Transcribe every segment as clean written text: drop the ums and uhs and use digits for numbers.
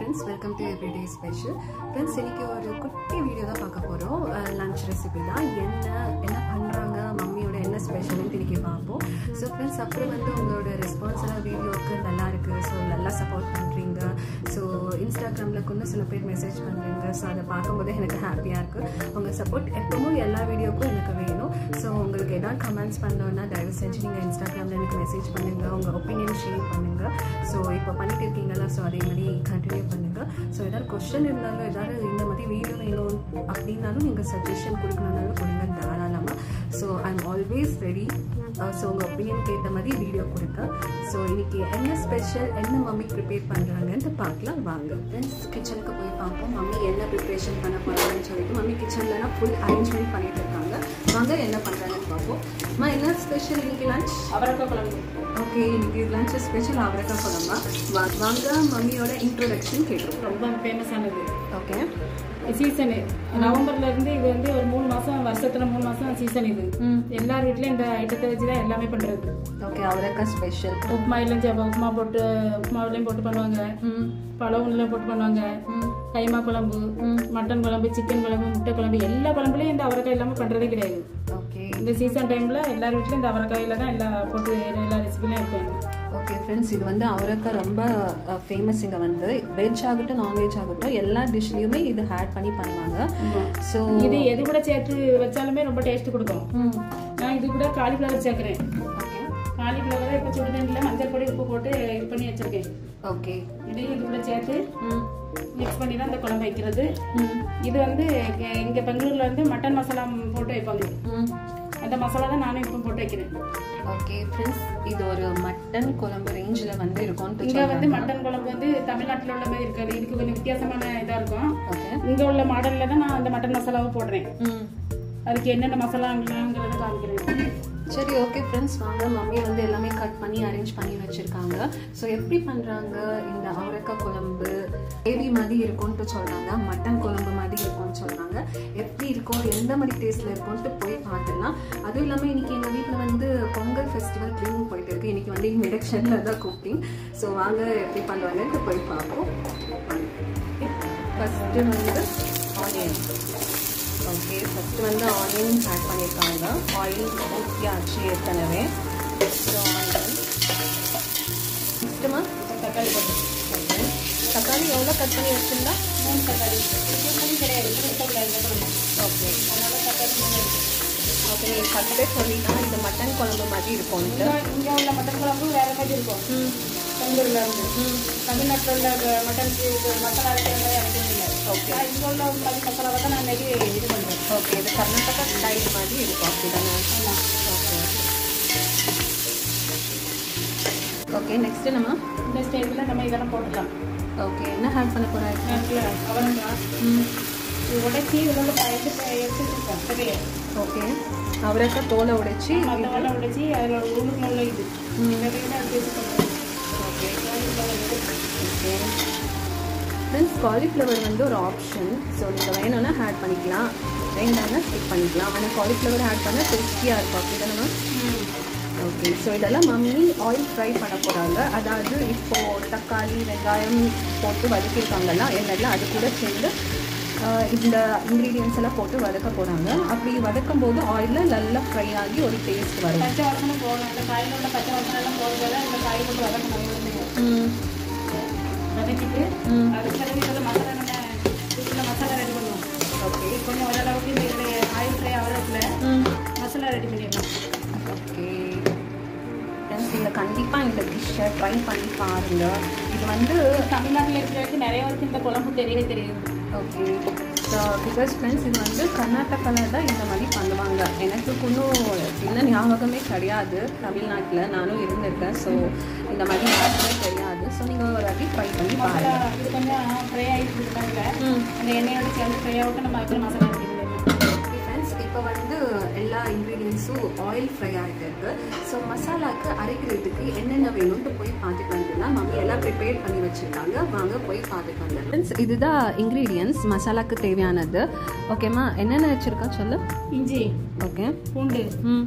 friends, welcome to Everyday Special. Friends, இன்னைக்கு ஒரு குட்டி வீடியோ தான் பார்க்க போறோம். லஞ்ச் ரெசிபி தான். என்ன பண்றாங்க மம்மியோட என்ன ஸ்பெஷல்னு இன்னைக்கு பார்ப்போம். ஸோ ஃப்ரெண்ட்ஸ், அப்புறம் வந்து உங்களோட ரெஸ்பான்ஸ் எல்லாம் வீடியோக்கு நல்லா இருக்கு. ஸோ நல்லா சப்போர்ட் பண்றீங்க. ஸோ இன்ஸ்டாகிராமில் கூட சில பேர் மெசேஜ் பண்ணுறீங்க. ஸோ அதை பார்க்கும்போது எனக்கு ஹாப்பியாக இருக்குது. உங்கள் சப்போர்ட் எப்பவும் எல்லா வீடியோக்கும் எனக்கு வேணும். ஸோ உங்களுக்கு எதாவது கமெண்ட்ஸ் பண்ணோன்னா தயவு செஞ்சு நீங்கள் இன்ஸ்டாகிராமில் எனக்கு மெசேஜ் பண்ணுங்கள். உங்கள் ஒப்பீனியன் ஷேர் பண்ணுங்கள். ஸோ இப்போ பண்ணிட்டு இருக்கீங்களா? ஸோ அதே மாதிரி கண்டினியூ பண்ணுங்கள். ஸோ ஏதாவது கொஸ்டின் இருந்தாலும் ஏதாவது இந்த மாதிரி வீடியோ வேணும் அப்படின்னாலும் நீங்கள் சஜஷன் கொடுக்கணுன்னாலும் கொடுங்க தாராளமாக. So I am always ready. So உங்கள் ஒப்பீனியனுக்கு ஏற்ற மாதிரி வீடியோ கொடுங்க. ஸோ இன்னைக்கு என்ன ஸ்பெஷல், என்ன மம்மி ப்ரிப்பேர் பண்ணுறாங்கன்ட்டு பார்க்கலாம் வாங்க. ஃப்ரெண்ட்ஸ், கிச்சனுக்கு போய் பார்ப்போம் மம்மி என்ன ப்ரிப்ரேஷன் பண்ண போகிறாங்கன்னு சொல்லிட்டு. மம்மி கிச்சன்லலாம் ஃபுல் அரேஞ்ச்மெண்ட் பண்ணிட்டு இருக்காங்க. வாங்க என்ன பண்ணுறாங்கன்னு பார்ப்போம். அம்மா, என்ன ஸ்பெஷல் இன்னைக்கு லஞ்ச்? அவரைக்காய் குழம்பு. ஓகே, இன்னைக்கு லஞ்ச் ஸ்பெஷல் அவரைக்காய் குழம்பா. வாங்க மம்மியோட இன்ட்ரோடக்ஷன் கேட்குறோம். ரொம்ப ஃபேமஸானது. ஓகே, சீசனு நவம்பர்ல இருந்து இது வந்து ஒரு 3 மாசம், வருஷத்துல 3 மாசம் சீசன். இது எல்லார் வீட்லயும் இந்த ஐட்டத்தை வச்சுதான் எல்லாமே பண்றது. ஓகே, அவரைக்காய் ஸ்பெஷல். உப்புமா இல்லைன்னு உப்புமா போட்டு, உப்புமாவிலையும் போட்டு பண்ணுவாங்க, பழவுலையும் போட்டு பண்ணுவாங்க, கைமா குழம்பு, மட்டன் குழம்பு, சிக்கன் குழம்பு, முட்டை குழம்பு, எல்லா குழம்புலையும் இந்த அவரைக்காய் இல்லாம பண்றதே கிடையாது. ஓகே, இந்த சீசன் டைம்ல எல்லார் வீட்லயும் இந்த அவரைக்காயில தான் எல்லா போட்டு எல்லா ரெசிபிலையும் இருப்பாங்க. ஓகே ஃப்ரெண்ட்ஸ், இது வந்து அவரைக்காய் ரொம்ப ஃபேமஸ். இங்கே வந்து வெஜ் ஆகட்டும் நான்வெஜ் ஆகட்டும் எல்லா டிஷ்லேயுமே இது ஆட் பண்ணி பண்ணுவாங்க. ஸோ இது எது கூட சேர்த்து வச்சாலுமே ரொம்ப டேஸ்ட் கொடுக்கும். நான் இது கூட காலிஃப்ளவர் சேர்க்குறேன். காலிஃப்ளவரை இப்போ சுடுதண்ணில் மஞ்சள் பொடி உப்பு போட்டு இது பண்ணி வச்சிருக்கேன். ஓகே, இதையும் இது கூட சேர்த்து மிக்ஸ் பண்ணி தான் இந்த குழம்பு வைக்கிறது. இது வந்து இங்கே பெங்களூரில் வந்து மட்டன் மசாலா போட்டு வைப்பாங்க. அந்த மசாலா தான் நானும் இப்போ போட்டு வைக்கிறேன். ஓகே ஃப்ரெண்ட்ஸ், இது ஒரு மட்டன் குழம்பு ரேஞ்சில் வந்து இருக்கும். இங்கே வந்து மட்டன் குழம்பு வந்து தமிழ்நாட்டில் உள்ள மாதிரி இருக்காது. இதுக்கு கொஞ்சம் வித்தியாசமான இதாக இருக்கும். ஓகே, இங்கே உள்ள மாடலில் தான் நான் அந்த மட்டன் மசாலாவை போடுறேன். அதுக்கு என்னென்ன மசாலாங்கிறத காமிக்கிறேன். சரி, ஓகே ஃப்ரெண்ட்ஸ், வாங்க. மம்மி வந்து எல்லாமே கட் பண்ணி அரேஞ்ச் பண்ணி வச்சுருக்காங்க. ஸோ எப்படி பண்ணுறாங்க இந்த அவரைக்காய் குழம்பு? கிரேவி மாதிரி இருக்கும்ன்ட்டு சொல்கிறாங்க, மட்டன் குழம்பு மாதிரி இருக்கும்னு சொல்கிறாங்க. எப்படி இருக்கும், எந்த மாதிரி டேஸ்ட்டில் இருக்கும்ன்ட்டு போய் பார்த்துடலாம். அதுவும் இல்லாமல் இன்றைக்கி எங்கள் வீட்டில் வந்து பொங்கல் ஃபெஸ்டிவல் க்ளீனிங் போயிட்டு இருக்கு. இன்றைக்கி வந்து இண்டக்ஷனில் தான் குக்கிங். ஸோ வாங்க எப்படி பண்ணுவாங்கன்ட்டு போய் பார்ப்போம். ஃபஸ்ட்டு வந்து ஆனியன். ஓகே, ஃபஸ்ட்டு வந்து ஆனியன் ஆட் பண்ணியிருக்காங்க. ஆயில் ஊற்றியாச்சு ஏற்கனவே. ஸோ ஆனியன் நெக்ஸ்ட்டுமா தக்காளி போட்டு. ஓகே, தக்காளி எவ்வளோ கட் பண்ணி வச்சுருந்தா? 3 தக்காளி. கிடையாது, ஓகே, அதனால தக்காளி 3. ஓகே, நீங்கள் ஃபஸ்ட்டே சொல்லிட்டால் இந்த மட்டன் குழம்பு மாதிரி இருக்கும்ட்டு. இங்கே உள்ள மட்டன் குழம்பு வேறு மாதிரி இருக்கும். பெங்களூரில் இருந்து தமிழ்நாட்டில் உள்ள மட்டனுக்கு மசாலா அரைக்கிற மாதிரி அரைக்கிறது இல்லை. ஓகே, இங்கே உள்ள மாதிரி மசாலாவை தான் நான் இன்றைக்கி இது பண்ணுறேன். ஓகே, இது கர்நாடகா ஸ்டைல் மாதிரி இருக்கும் அப்படி தானே? ஆமாம். ஓகே ஓகே, நெக்ஸ்ட்டு நம்ம இந்த ஸ்டைலில் நம்ம இதெல்லாம் போட்டுடலாம். ஓகே, என்ன ஆட் பண்ண போகிறாங்க? அவரைக்காய் உடைச்சி இதோட எடுத்துருக்கேன் சரியா? ஓகே, அவரைக்காய் தோலை உடைச்சி தோலை உடைச்சி அதில் உள்ளுக்குள்ள உள்ள இது எடுத்து வச்சுக்கோங்க. ஓகே ஓகே ஃப்ரெண்ட்ஸ், காலிஃப்ளவர் வந்து ஒரு ஆப்ஷன். ஸோ நீங்கள் வேணும்னா ஆட் பண்ணிக்கலாம், வேண்டாம்னா ஸ்கிப் பண்ணிக்கலாம். ஆனால் காலிஃப்ளவர் ஆட் பண்ணால் டேஸ்டியாக இருக்கும் அப்படி தானே? ஓகே, ஸோ இதெல்லாம் மம்மி ஆயில் ஃப்ரை பண்ண போகிறாங்க. அதாவது இப்போது தக்காளி வெங்காயம் போட்டு வதக்கியிருக்காங்கல்ல எண்ணெயில், அது கூட சேர்ந்து இந்த இன்க்ரீடியன்ஸ் எல்லாம் போட்டு வதக்க போகிறாங்க. அப்படி வதக்கும் போது ஆயிலில் நல்லா ஃப்ரை ஆகி ஒரு டேஸ்ட் வரும். பச்சை வாசனை போகணும். இந்த காயில் உள்ள பச்சை வாசனைலாம் போகிறதால இந்த காய் போட்டு வதக்கணும். வதக்கிட்டு அதுக்கு பிறகு இதில் மசாலா நம்ம இதில் மசாலா ரெடி பண்ணுவோம். ஓகே, கொஞ்சம் ஓரளவுக்கு இந்த இதில் ஆயில் ஃப்ரை ஆகிறதுல மசாலா ரெடி பண்ணிடலாம். ஓகே ஃப்ரெண்ட்ஸ், நீங்கள் கண்டிப்பாக இந்த டிஷ்ஷை ட்ரை பண்ணி பாருங்கள். இது வந்து தமிழ்நாட்டில் இருக்கிறவங்க நிறைய பேருக்கு இந்த குழம்பு தெரியவே தெரியுது. ஓகே, ஸோ பிகாஸ் ஃப்ரெண்ட்ஸ் இது வந்து கர்நாடகாவில் தான் இந்த மாதிரி பண்ணுவாங்க. எனக்கு இன்னும் சின்ன ஞாபகமே கிடையாது. தமிழ்நாட்டில் நானும் இருந்திருக்கேன். ஸோ இந்த மாதிரி யாருக்குமே தெரியாது. ஸோ நீங்கள் ஒரு வாட்டி ட்ரை பண்ணி பாருங்கள். இது கொஞ்சம் ஃப்ரை ஆகிட்டு இருக்காங்க. அந்த எண்ணெயோட சேர்ந்து ஃப்ரை ஆகிட்டு நம்ம அதுக்கு மசாலா ரெடி பண்ணிடலாம். ஃப்ரெண்ட்ஸ், இப்போ வந்து எல்லா இன்க்ரீடியன்ஸும் ஆயில் ஃப்ரை ஆகிட்டு இருக்கு. ஸோ மசாலாவுக்கு அரைக்கிறதுக்கு என்னென்ன வேணும்னு போய் பார்த்துட்டு வந்துடலாம். மம்மி எல்லாம் ப்ரிப்பேர் பண்ணி வச்சுருக்காங்க. வாங்க போய் பார்த்துட்டு வந்துடலாம். ஃப்ரெண்ட்ஸ், இதுதான் இன்க்ரீடியன்ஸ் மசாலாவுக்கு தேவையானது. ஓகேம்மா, என்னென்ன வச்சுருக்கா சொல்லு. இஞ்சி, ஓகே, பூண்டு,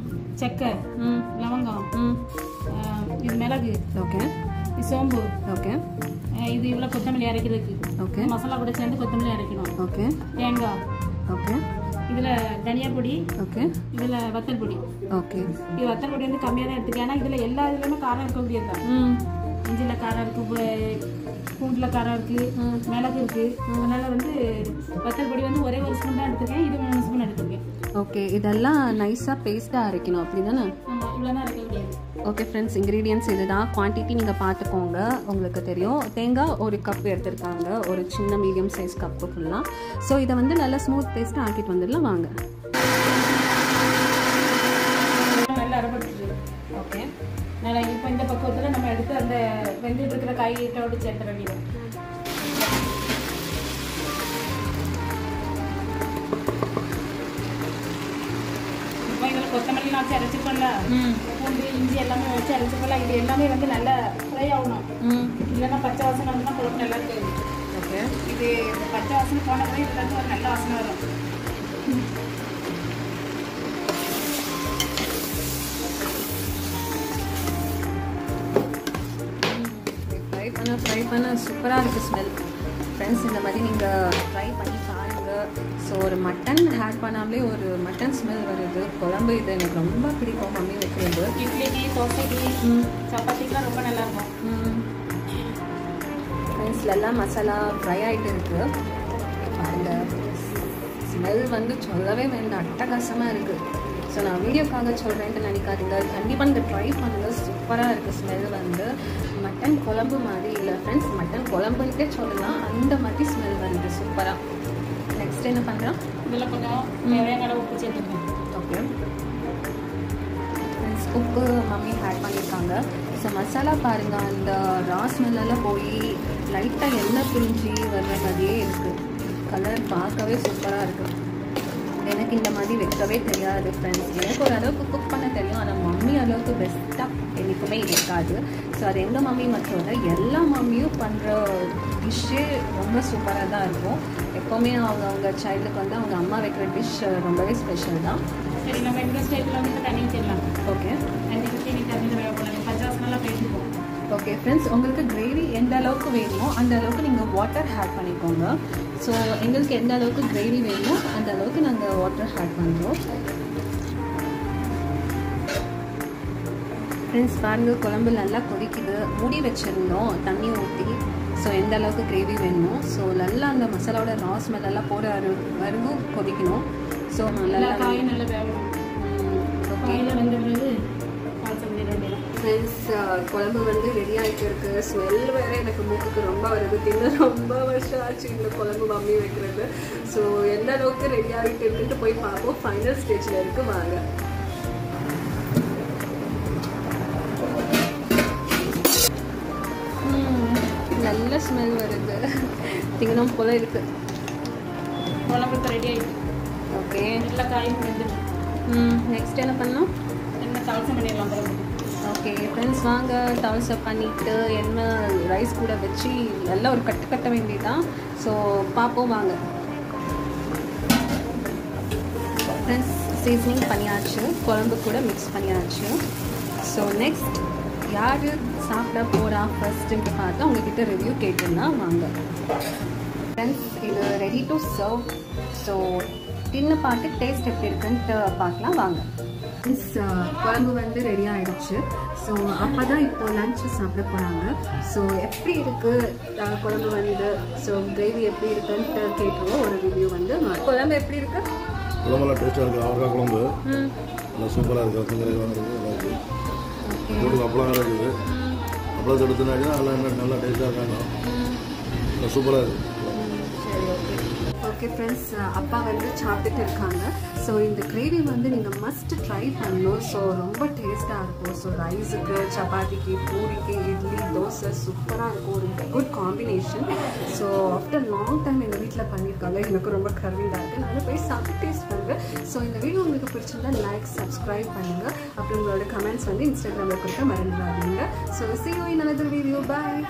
சக்கை, லவங்கம், இது மிளகு, ஓகே, இது சோம்பு, ஓகே, இது இவ்வளோ கொத்தமல்லி அரைக்கிறதுக்கு. ஓகே. மசாலா கூட சேர்ந்து கொத்தமல்லி அரைக்கணும். ஓகே. தேங்காய். ஓகே. இதில் தனியா பொடி. ஓகே. இதில் வத்தல் பொடி. ஓகே. இது வத்தல் பொடி வந்து கம்மியாக தான் எடுத்துக்கேன். ஏன்னா இதில் எல்லா இதுலையுமே காரம் இருக்க முடியாது தான். இஞ்சியில் காரம் இருக்குது, பூண்டில் காரம் இருக்குது, மிளகு இருக்குது. அதனால் வந்து வத்தல் பொடி வந்து ஒரே ஒரு ஸ்பூன் தான் எடுத்துருக்கேன். இது 3 ஸ்பூன் எடுத்துருக்கேன். ஓகே. இதெல்லாம் நைஸாக பேஸ்ட்டாக அரைக்கணும் அப்படி தானே? ஆமாம், இவ்வளோ தான் அரைக்க முடியாது. ஓகே ஃப்ரெண்ட்ஸ், இன்க்ரீடியன்ட்ஸ் இதுதான். குவான்டிட்டி நீங்கள் பார்த்துக்கோங்க, உங்களுக்கு தெரியும். தேங்காய் 1 கப் எடுத்துருக்காங்க, ஒரு சின்ன மீடியம் சைஸ் கப்பு ஃபுல்லாக. ஸோ இதை வந்து நல்லா ஸ்மூத் பேஸ்ட்டாக ஆக்கிட்டு வந்துடலாம் வாங்க. நல்லா அரைப்பட்டுச்சு. ஓகே. நல்லா இப்போ இந்த பக்குவத்தில் நம்ம எடுத்து அந்த வெந்துட்டு இருக்கிற காய்கறியோடு சேர்த்து வேண்டியது. இப்போ இதில் கொத்தமல்லி நான் அரைச்சிப்பேன்ல, பூண்டு இஞ்சி எல்லாமே வச்சு அரைச்சிப்பேன்ல, இது எல்லாமே வந்து நல்லா ஃப்ரை ஆகணும். இல்லைன்னா பச்சை வாசனை வந்து குழம்பு நல்லா இருக்காது. ஓகே. இது பச்சை வாசனை போன பிறகு இதுல இருந்து ஒரு நல்ல வாசனை வரும். ஃப்ரை பண்ண சூப்பராக இருக்குது ஸ்மெல். ஃப்ரெண்ட்ஸ், இந்த மாதிரி நீங்கள் ட்ரை பண்ணி பாருங்கள். ஸோ ஒரு மட்டன் ஆட் பண்ணாமலே ஒரு மட்டன் ஸ்மெல் வருது. குழம்பு இது எனக்கு ரொம்ப பிடிக்கும் மம்மி வைக்கிறது. இட்லிக்கு, தோசைக்கு, சப்பாத்திக்கெலாம் ரொம்ப நல்லாயிருக்கும். ஃப்ரெண்ட்ஸ்ல எல்லாம் மசாலா ஃப்ரை ஆகிட்டு இருக்குது. அந்த ஸ்மெல் வந்து சொல்லவே வேண்டாம், அட்டகாசமாக இருக்குது. ஸோ நான் வீடியோக்காக சொல்கிறேன்ட்டு நினைக்காதீங்க, கண்டிப்பாக நீங்கள் ட்ரை பண்ணுங்கள். சூப்பராக இருக்குது ஸ்மெல். வந்து மட்டன் குழம்பு மாதிரி இல்லை ஃப்ரெண்ட்ஸ், மட்டன் குழம்புன்ட்டே சொல்லலாம், அந்த மாதிரி ஸ்மெல் வருது சூப்பராக. நெக்ஸ்ட் என்ன பண்ணுறோம்? இதில் கொஞ்சம் தேவையான அளவு உப்பு சேர்த்துக்கணும். ஓகே ஃப்ரெண்ட்ஸ், உப்பு மம்மி ஆட் பண்ணியிருக்காங்க. ஸோ மசாலா பாருங்கள், அந்த ரா ஸ்மெல்லாம் போய் லைட்டாக எண்ணெய் பிரிஞ்சு வர்ற மாதிரியே இருக்குது. கலர் பார்க்கவே சூப்பராக இருக்குது. எனக்கு இந்த மாதிரி வைக்கவே தெரியாது ஃப்ரெண்ட்ஸ். எனக்கு ஓரளவுக்கு குக் பண்ண தெரியும், ஆனால் மம்மி அளவுக்கு பெஸ்ட்டாக என்றைக்குமே இருக்காது. ஸோ அது எங்கள் மம்மி மட்டும் இல்லை, எல்லா மம்மியும் பண்ணுற டிஷ்ஷே ரொம்ப சூப்பராக தான் இருக்கும். எப்போவுமே அவங்க சைல்டுக்கு வந்து அவங்க அம்மா வைக்கிற டிஷ் ரொம்பவே ஸ்பெஷல் தான். சரி, நம்ம இந்த ஸ்டைலில் வந்து தண்ணி ஊற்றிடலாம். ஓகே. தண்ணி ஊற்றி தண்ணி வேகப்படலாம், பச்சை வாசனெல்லாம் பேசிப்போம். ஓகே ஃப்ரெண்ட்ஸ், உங்களுக்கு கிரேவி எந்த அளவுக்கு வேணுமோ அந்த அளவுக்கு நீங்கள் வாட்டர் ஆட் பண்ணிக்கோங்க. ஸோ எங்களுக்கு எந்த அளவுக்கு கிரேவி வேணுமோ அந்த அளவுக்கு நாங்கள் வாட்டர் ஆட் பண்ணுறோம். ஃப்ரெண்ட்ஸ் பாருங்கள், குழம்பு நல்லா கொதிக்குது. மூடி வச்சுருந்தோம் தண்ணி ஊற்றி. ஸோ எந்த அளவுக்கு கிரேவி வேணுமோ, ஸோ நல்லா அந்த மசாலாவோட ரா ஸ்மெல் எல்லாம் போகிற வரைக்கும் கொதிக்கணும். ஸோ நல்லா காய் நல்லா வேகணும். காயில் வெந்த பிறகு ஃப்ரெண்ட்ஸ், குழம்பு வந்து ரெடி ஆகிட்டு இருக்குது. ஸ்மெல் வேறு எனக்கு மூக்குக்கு ரொம்ப வருது. தின்னு ரொம்ப வருஷம் ஆச்சு இந்த குழம்பு மம்மி வைக்கிறது. ஸோ எந்த அளவுக்கு ரெடி ஆகிட்டு இருக்குன்ட்டு போய் பார்ப்போம். ஃபைனல் ஸ்டேஜில் இருக்குது வாங்க. நல்ல ஸ்மெல் வருது, திங்கணும் போல இருக்குது. குழம்பு ரெடி ஆகிட்டு. ஓகே. எல்லா காயும் வெந்துடும். நெக்ஸ்ட் என்ன பண்ணணும்? என்ன தவசம் பண்ணிடலாம். ஓகே ஃப்ரெண்ட்ஸ், வாங்க தவசை பண்ணிவிட்டு எண்ணெய் ரைஸ் கூட வச்சு நல்லா ஒரு கட்ட வேண்டியதான். ஸோ பார்ப்போம் வாங்க. ஃப்ரெண்ட்ஸ், சீசனிங் பண்ணியாச்சு, குழம்பு கூட மிக்ஸ் பண்ணியாச்சு. ஸோ நெக்ஸ்ட் யார் சாப்பிட போகிறா ஃபர்ஸ்ட்டுன்ட்டு பார்த்து உங்ககிட்ட ரிவ்யூ கேட்டுன்னா வாங்க. ஃப்ரெண்ட்ஸ், இது ரெடி டு சர்வ். ஸோ தின்னு பார்த்து டேஸ்ட் எப்படி இருக்குன்ட்டு பார்க்கலாம் வாங்க. குழம்பு வந்து ரெடி ஆகிடுச்சு. ஸோ அப்போ தான் இப்போ லஞ்சு சாப்பிட போகிறாங்க. ஸோ எப்படி இருக்குது குழம்பு வந்து, ஸோ கிரேவி எப்படி இருக்குன்ட்டு கேட்டுருவோம். ஒரு ரிவ்யூ வந்து குழம்பு எப்படி இருக்கு? குழம்புலாம் டேஸ்ட்டாக இருக்குது. அவரைக்காய் குழம்பு நல்லா சூப்பராக இருக்குது. ரசங்கரைவாக இருக்குது, நல்லா இருக்குது. வீட்டுக்கு அப்பளம் வேறு இருக்குது. அப்பளத்தை எடுத்துனாக்கா நல்லா டேஸ்ட்டாக இருக்காங்க. நல்லா சூப்பராக இருக்குது. ஓகே ஃப்ரெண்ட்ஸ், அப்பா வந்து சாப்பிட்டுட்டு இருக்காங்க. ஸோ இந்த கிரேவி வந்து நீங்கள் மஸ்ட் ட்ரை பண்ணணும். ஸோ ரொம்ப டேஸ்ட்டாக இருக்கும். ஸோ ரைஸுக்கு, சப்பாத்திக்கு, பூரிக்கு, இட்லி, தோசை சூப்பராக இருக்கும். ஒரு good combination. So after long time எங்கள் வீட்டில் பண்ணியிருக்காங்க. எனக்கு ரொம்ப கர்விங்காக இருக்குது. நான் போய் சாப்பிட்டு டேஸ்ட் பண்ணுறேன். ஸோ இந்த வீடியோ உங்களுக்கு பிடிச்சிருந்தா லைக், சப்ஸ்கிரைப் பண்ணுங்கள். அப்புறம் உங்களோட கமெண்ட்ஸ் வந்து இன்ஸ்டாகிராமில் கொடுக்க மறந்துடாதீங்க. So see you in another video. Bye.